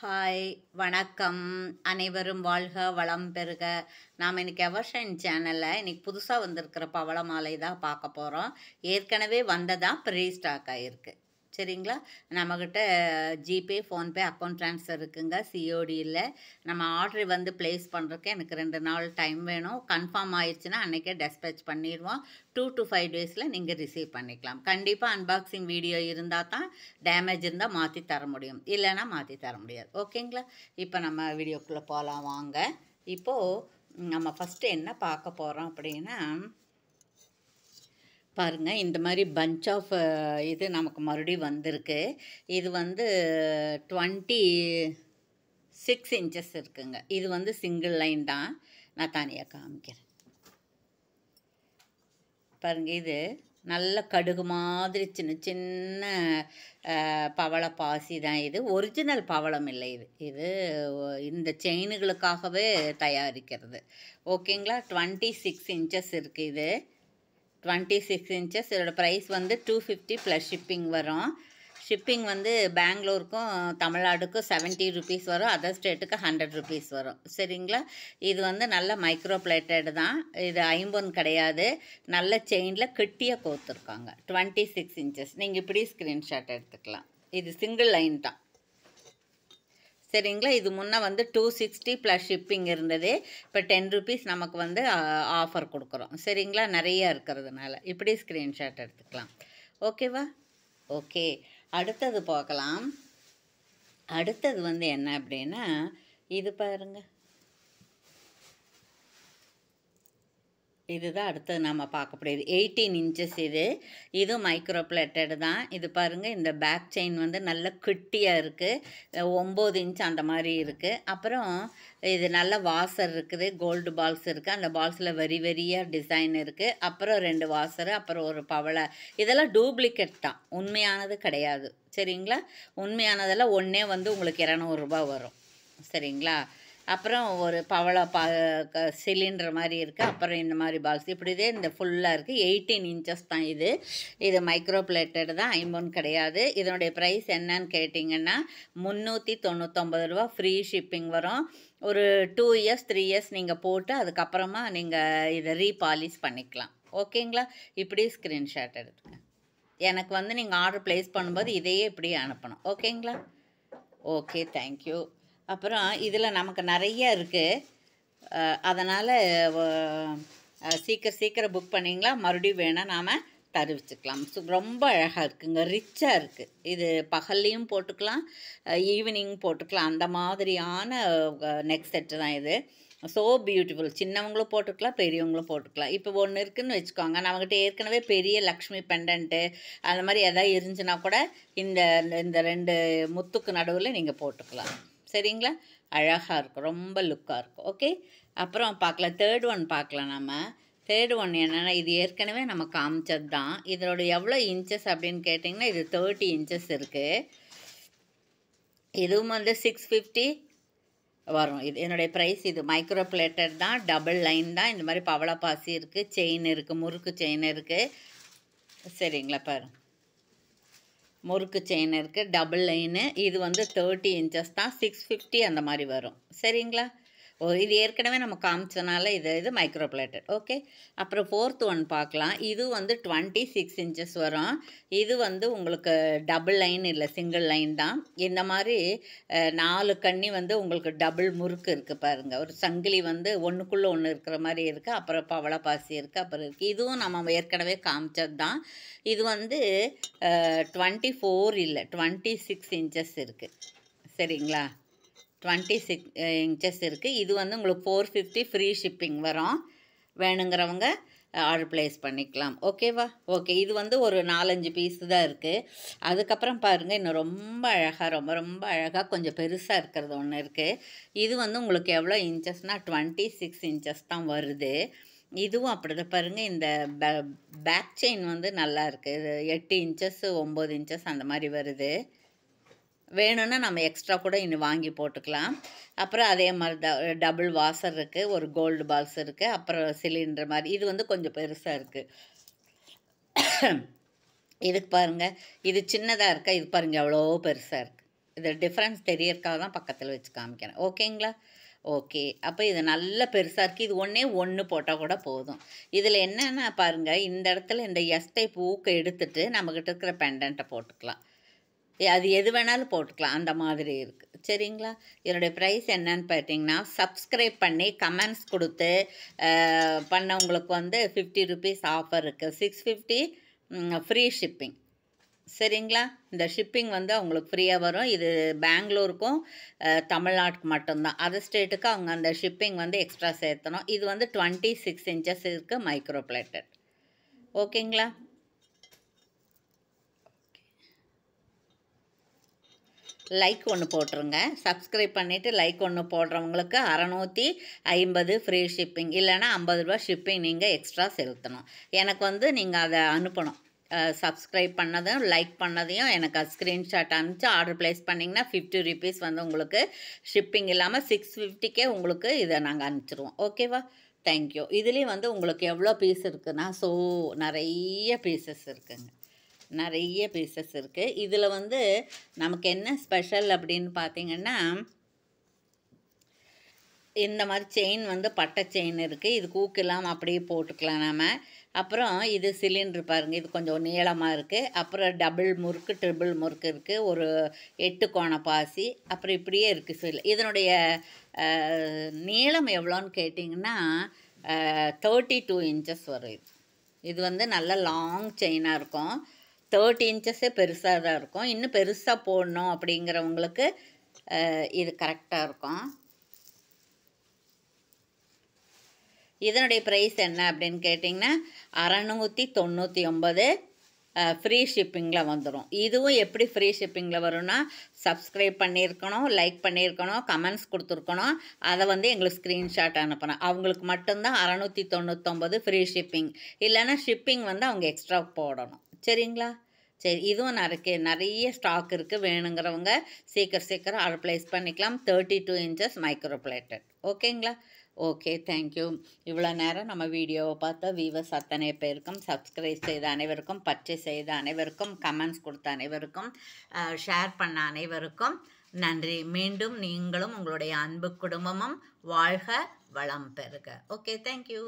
Hi வணக்கம். அனைவரும் வாழ்க வளம் பெறுக. நாம் இன்னைக்கு எவர்ஷைன் சேனலில் இன்னைக்கு புதுசாக வந்திருக்கிற பவள மாலை தான் பார்க்க போகிறோம். ஏற்கனவே வந்ததான் இப்போ ரீஸ்டாக் ஆகிருக்கு. சரிங்களா? நம்மக்கிட்ட ஜிபே ஃபோன்பே அக்கௌண்ட் ட்ரான்ஸ்ஃபர் இருக்குங்க. சிஓடி இல்லை. நம்ம ஆர்டர் வந்து ப்ளேஸ் பண்ணுறதுக்கு எனக்கு 2 நாள் டைம் வேணும். கன்ஃபார்ம் ஆயிடுச்சுன்னா அன்றைக்கே டெஸ்பேச் பண்ணிடுவோம். 2 to 5 டேஸில் நீங்கள் ரிசீவ் பண்ணிக்கலாம். கண்டிப்பாக அன்பாக்சிங் வீடியோ இருந்தால் தான் டேமேஜ் இருந்தால் மாற்றி தர முடியும், இல்லைன்னா மாற்றி தர முடியாது. ஓகேங்களா? இப்போ நம்ம வீடியோக்குள்ளே போகலாம் வாங்க. இப்போது நம்ம ஃபஸ்ட்டு என்ன பார்க்க போகிறோம் அப்படின்னா, பாருங்கள், இந்த மாதிரி பஞ்ச் ஆஃப் இது நமக்கு மறுபடியும் வந்திருக்கு. இது வந்து 26 இன்ச்சஸ் இருக்குங்க. இது வந்து சிங்கிள் லைன் தான். நான் தனியாக காமிக்கிறேன். பாருங்கள், இது நல்ல கடுகு மாதிரி சின்ன சின்ன பவள பாசி தான். இது ஒரிஜினல் பவளம் இல்லை. இது இந்த செயினுகளுக்காகவே தயாரிக்கிறது. ஓகேங்களா? 26 இன்ச்சஸ் இருக்குது. இது 26 இன்ச்சஸ். இதோட ப்ரைஸ் வந்து 250 ப்ளஸ் ஷிப்பிங் வரும். ஷிப்பிங் வந்து பெங்களூருக்கும் தமிழ்நாடுக்கும் 70 ருபீஸ் வரும். அதர் ஸ்டேட்டுக்கு 100 ருபீஸ் வரும். சரிங்களா? இது வந்து நல்ல மைக்ரோ பிளேட்டட் தான். இது ஐம்பொன் கிடையாது. நல்ல செயினில் கெட்டியாக கோத்துருக்காங்க. 26 இன்ச்சஸ். நீங்கள் இப்படி ஸ்க்ரீன்ஷாட் எடுத்துக்கலாம். இது சிங்கிள் லைன் தான். சரிங்களா? இது முன்னே வந்து 260 ப்ளஸ் ஷிப்பிங் இருந்தது. இப்போ 10 ருபீஸ் நமக்கு வந்து ஆஃபர் கொடுக்குறோம். சரிங்களா? நிறையா இருக்கிறதுனால இப்படி ஸ்க்ரீன்ஷாட் எடுத்துக்கலாம். ஓகேவா? ஓகே, அடுத்தது பார்க்கலாம். அடுத்தது வந்து என்ன அப்படின்னா, இது பாருங்கள், இதுதான் அடுத்தது நம்ம பார்க்கக்கூடியது. 18 இன்ச்சஸ். இது மைக்ரோ பிளேட்டட் தான். இது பாருங்கள், இந்த பேக் செயின் வந்து நல்ல குட்டியாக இருக்குது. 9 இன்ச் அந்த மாதிரி இருக்குது. அப்புறம் இது நல்ல வாசர் இருக்குது. கோல்டு பால்ஸ் இருக்குது. அந்த பால்ஸில் வெரி வெரியாக டிசைன் இருக்குது. அப்புறம் 2 வாசரு, அப்புறம் ஒரு பவளை. இதெல்லாம் டூப்ளிகேட் தான், உண்மையானது கிடையாது. சரிங்களா? உண்மையானதெல்லாம் ஒன்றே வந்து உங்களுக்கு 200 ரூபாய் வரும். சரிங்களா? அப்புறம் ஒரு பவள சிலிண்டர் மாதிரி இருக்குது. அப்புறம் இந்த மாதிரி பால்ஸ் இப்படிதே இந்த ஃபுல்லாக இருக்குது. 18 இன்ச்சஸ் தான். இது மைக்ரோ பிளேட்டட் தான், ஐம்பொன் கிடையாது. இதனுடைய ப்ரைஸ் என்னன்னு கேட்டிங்கன்னா 399 ரூபா. ஃப்ரீ ஷிப்பிங் வரும். ஒரு 2 இயர்ஸ் 3 இயர்ஸ் நீங்கள் போட்டு அதுக்கப்புறமா நீங்கள் இதை ரீபாலிஷ் பண்ணிக்கலாம். ஓகேங்களா? இப்படி ஸ்க்ரீன்ஷாட் எடுத்துங்க. எனக்கு வந்து நீங்கள் ஆர்டர் ப்ளேஸ் பண்ணும்போது இதையே இப்படி அனுப்பணும். ஓகேங்களா? Okay, thank you. அப்புறம் இதில் நமக்கு நிறைய இருக்குது. அதனால் சீக்கிரம் புக் பண்ணிங்களா, மறுபடியும் வேணால் நாம் தருவிச்சுக்கலாம். ரொம்ப அழகாக இருக்குங்க, ரிச்சாக இருக்குது. இது பகல்லையும் போட்டுக்கலாம், ஈவினிங் போட்டுக்கலாம். அந்த மாதிரியான நெக் செட்டு தான் இது. So beautiful. சின்னவங்களும் போட்டுக்கலாம், பெரியவங்களும் போட்டுக்கலாம். இப்போ ஒன்று இருக்குதுன்னு வச்சுக்கோங்க, நம்மக்கிட்ட ஏற்கனவே பெரிய லக்ஷ்மி பெண்டன்ட்டு அந்த மாதிரி எதாவது இருந்துச்சுன்னா கூட இந்த இந்த 2 முத்துக்கு நடுவில் நீங்கள் போட்டுக்கலாம். சரிங்களா? அழகாக இருக்கும், ரொம்ப லுக்காக இருக்கும். ஓகே, அப்புறம் பார்க்கலாம். தேர்ட் ஒன் பார்க்கலாம். நம்ம தேர்ட் ஒன் என்னென்னா, இது ஏற்கனவே நம்ம காமிச்சது தான். இதோட எவ்வளோ இன்ச்சஸ் அப்படின்னு கேட்டிங்கன்னா, இது 30 இன்ச்சஸ் இருக்குது. இதுவும் வந்து 650 வரும். இது என்னுடைய ப்ரைஸ். இது மைக்ரோ பிளேட்டட் தான், டபுள் லைன் தான். இந்த மாதிரி பவளப்பாசி இருக்குது, செயின் இருக்குது, முறுக்கு செயின் இருக்குது. சரிங்களா? பாருங்க, முறுக்கு செயின் இருக்குது, டபுள் லைனு. இது வந்து 30 இன்ச்சஸ் தான், 650 அந்த மாதிரி வரும். சரிங்களா? இது ஏற்கனவே நம்ம காமிச்சனால இது மைக்ரோ பிளேட்டட். ஓகே, அப்புறம் ஃபோர்த் ஒன் பார்க்கலாம். இது வந்து 26 இன்ச்சஸ் வரும். இது வந்து உங்களுக்கு டபுள் லைன் இல்லை, சிங்கிள் லைன் தான். இந்த மாதிரி 4 கண்ணி வந்து உங்களுக்கு டபுள் முறுக்கு இருக்குது. பாருங்கள், ஒரு சங்கிலி வந்து ஒன்றுக்குள்ளே ஒன்று இருக்கிற மாதிரி இருக்குது. அப்புறம் பவளப்பாசி இருக்குது, அப்புறம் இருக்குது. இதுவும் நம்ம ஏற்கனவே காமிச்சது தான். இது வந்து 24 இல்லை, 26 இன்ச்சஸ் இருக்குது. சரிங்களா? 26 இன்ச்சஸ் இருக்குது. இது வந்து உங்களுக்கு 450 ஃப்ரீ ஷிப்பிங் வரும். வேணுங்கிறவங்க ஆர்டர் ப்ளேஸ் பண்ணிக்கலாம். ஓகேவா? ஓகே, இது வந்து ஒரு 4-5 பீஸு தான் இருக்குது. அதுக்கப்புறம் பாருங்கள், இன்னும் ரொம்ப அழகாக, ரொம்ப அழகாக கொஞ்சம் பெருசாக இருக்கிறது ஒன்று இருக்குது. இது வந்து உங்களுக்கு எவ்வளோ இன்ச்சஸ்னால் 26 இன்ச்சஸ் தான் வருது. இதுவும் அப்படி தான். பாருங்கள், இந்த பேக் செயின் வந்து நல்லா இருக்குது. இது 8 இன்ச்சஸ் 9 இன்ச்சஸ் அந்த மாதிரி வருது. வேணும்னா நம்ம எக்ஸ்ட்ரா கூட இன்னும் வாங்கி போட்டுக்கலாம். அப்புறம் அதே மாதிரி டபுள் வாசர் இருக்குது, ஒரு கோல்டு பால்ஸ் இருக்குது, அப்புறம் சிலிண்டர் மாதிரி. இது வந்து கொஞ்சம் பெருசாக இருக்குது. இதுக்கு பாருங்கள், இது சின்னதாக இருக்கா, இது பாருங்கள் எவ்வளோ பெருசாக இருக்குது. இது டிஃப்ரென்ஸ் தெரியறதுக்காக தான் பக்கத்தில் வச்சு காமிக்கிறேன். ஓகேங்களா? ஓகே. அப்போ இது நல்ல பெருசாக இருக்குது. இது ஒன்றே ஒன்று போட்டால் கூட போதும். இதில் என்னென்னா பாருங்கள், இந்த இடத்துல இந்த எஸ் டைப் ஊக்க எடுத்துட்டு நம்மக்கிட்ட இருக்கிற பெண்டண்ட்டை போட்டுக்கலாம். அது எது வேணாலும் போட்டுக்கலாம், அந்த மாதிரி இருக்குது. சரிங்களா? இதனுடைய ப்ரைஸ் என்னன்னு பார்த்தீங்கன்னா, சப்ஸ்கிரைப் பண்ணி கமெண்ட்ஸ் கொடுத்து பண்ணவங்களுக்கு வந்து 50 ருபீஸ் ஆஃபர் இருக்குது. 650 ஃப்ரீ ஷிப்பிங். சரிங்களா? இந்த ஷிப்பிங் வந்து அவங்களுக்கு ஃப்ரீயாக வரும். இது பெங்களூருக்கும் தமிழ்நாட்டுக்கு மட்டும்தான். அதர் ஸ்டேட்டுக்கு அவங்க அந்த ஷிப்பிங் வந்து எக்ஸ்ட்ரா சேர்த்தணும். இது வந்து 26 இன்ச்சஸ் இருக்குது, மைக்ரோ பிளேட்டட். ஓகேங்களா? லைக் ஒன்று போட்டுருங்க. சப்ஸ்கிரைப் பண்ணிவிட்டு லைக் ஒன்று போடுறவங்களுக்கு 650 ஃப்ரீ ஷிப்பிங். இல்லைனா 50 ரூபா ஷிப்பிங் நீங்கள் எக்ஸ்ட்ரா செலுத்தணும். எனக்கு வந்து நீங்கள் அதை அனுப்பணும். சப்ஸ்கிரைப் பண்ணதும் லைக் பண்ணதையும் எனக்கு அது ஸ்க்ரீன்ஷாட் அனுப்பிச்சு ஆர்டர் ப்ளேஸ் பண்ணிங்கன்னா 50 ருபீஸ் வந்து உங்களுக்கு ஷிப்பிங் இல்லாமல் 650க்கே உங்களுக்கு இதை நாங்கள் அனுப்பிச்சிடுவோம். ஓகேவா? தேங்க்யூ. இதுலேயும் வந்து உங்களுக்கு எவ்வளோ பீஸ் இருக்குன்னா, நிறைய பீசஸ் இருக்குங்க. நிறைய பீசஸ் இருக்குது. இதில் வந்து நமக்கு என்ன ஸ்பெஷல் அப்படின்னு பார்த்தீங்கன்னா, இந்த மாதிரி செயின் வந்து பட்டை செயின் இருக்குது. இது கூக்கு இல்லாமல் அப்படியே போட்டுக்கலாம் நம்ம. அப்புறம் இது சிலிண்ட்ரு பாருங்கள், இது கொஞ்சம் நீளமாக இருக்குது. அப்புறம் டபுள் முறுக்கு, ட்ரிபிள் முறுக்கு இருக்குது. ஒரு 8 கோண பாசி, அப்புறம் இப்படியே இருக்குது. இதனுடைய நீளம் எவ்வளோன்னு கேட்டிங்கன்னா 32 இன்ச்சஸ் வரும். இது வந்து நல்ல லாங் செயினாக இருக்கும். 30 இன்ச்சஸே பெருசாக தான் இருக்கும். இன்னும் பெருசாக போடணும் அப்படிங்கிறவங்களுக்கு இது கரெக்டாக இருக்கும். இதனுடைய ப்ரைஸ் என்ன அப்படின்னு கேட்டிங்கன்னா 699 ஃப்ரீ ஷிப்பிங்கில் வந்துடும். இதுவும் எப்படி ஃப்ரீ ஷிப்பிங்கில் வரும்னா, சப்ஸ்கிரைப் பண்ணியிருக்கணும், லைக் பண்ணியிருக்கணும், கமெண்ட்ஸ் கொடுத்துருக்கணும். அதை வந்து எங்களுக்கு ஸ்க்ரீன்ஷாட் அனுப்பணும். அவங்களுக்கு மட்டும்தான் 699 ஃப்ரீ ஷிப்பிங். இல்லைன்னா ஷிப்பிங் வந்து அவங்க எக்ஸ்ட்ரா போடணும். சரிங்களா? சரி, இதுவும் நிறைய ஸ்டாக் இருக்குது. வேணுங்கிறவங்க சீக்கிரம் ஆர்டர் ப்ளேஸ் பண்ணிக்கலாம். 32 இன்ச்சஸ் மைக்ரோ பிளேட்டட். ஓகேங்களா? Okay, thank you. இவ்வளோ நேரம் நம்ம வீடியோவை பார்த்த வியூவர்ஸ் அத்தனை பேருக்கும், சப்ஸ்கிரைப் செய்த அனைவருக்கும், பர்ச்சேஸ் செய்த அனைவருக்கும், கமெண்ட்ஸ் கொடுத்த அனைவருக்கும், ஷேர் பண்ண அனைவருக்கும் நன்றி. மீண்டும் நீங்களும் உங்களுடைய அன்பு குடும்பமும் வாழ்க வளம் பெறுக. Okay, thank you.